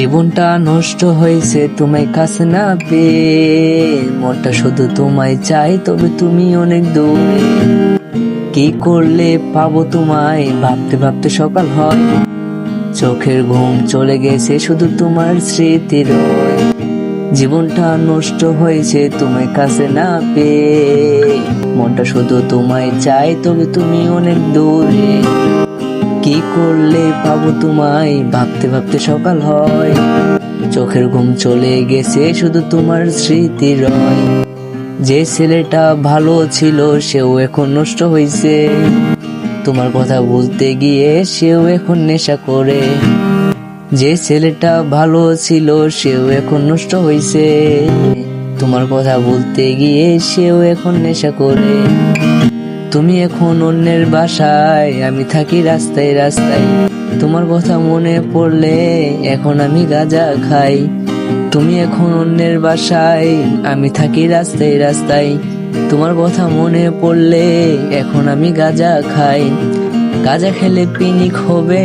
জীবনটা নষ্ট হয়েছে তোমায় কাছে না পেয়ে, মনটা শুধু তোমায় চাই তবে তুমি অনেক দূরে। কি করলে পাবো তোমায় ভাবতে ভাবতে সকাল হয়, চোখের ঘুম চলে গেছে শুধু তোমার স্মৃতি রয়। জীবনটা নষ্ট হয়েছে তোমায় কাছে না পেয়ে, মনটা শুধু তোমায় চাই তবে তুমি অনেক দূরে। কি করলে পাবো তোমায় ভাবতে ভাবতে সকাল হয়, চোখের ঘুম চলে গেছে শুধু তোমার স্মৃতি রয়। যে ছেলেটা ভালো ছিল সেও এখন নষ্ট হয়েছে, তোমার কথা বলতে গিয়ে সেও এখন নেশা করে। যে ছেলেটা ভালো ছিল সেও এখন নষ্ট হয়েছে, তোমার কথা বলতে গিয়ে সেও এখন নেশা করে। তুমি এখন অন্যের বাসায়, আমি থাকি রাস্তায় রাস্তায়, তোমার কথা মনে পড়লে এখন আমি গাঁজা খাই। তুমি এখন অন্যের বাসায়, আমি থাকি রাস্তায় রাস্তায়, তোমার কথা মনে পড়লে এখন আমি গাঁজা খাই। গাঁজা খেলে পিনিক হবে,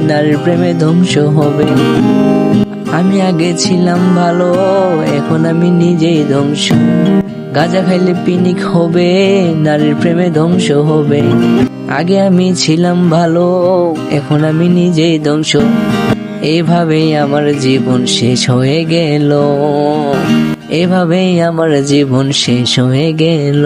নারীর প্রেমে ধ্বংস হবে। আমি আগে ছিলাম ভালো, এখন আমি নিজেই ধ্বংস। গাঁজা খাইলে পিনিক হবে, নারীর প্রেমে ধ্বংস হবে। আগে আমি ছিলাম ভালো, এখন আমি নিজেই ধ্বংস। এভাবেই আমার জীবন শেষ হয়ে গেল, এভাবেই আমার জীবন শেষ হয়ে গেল।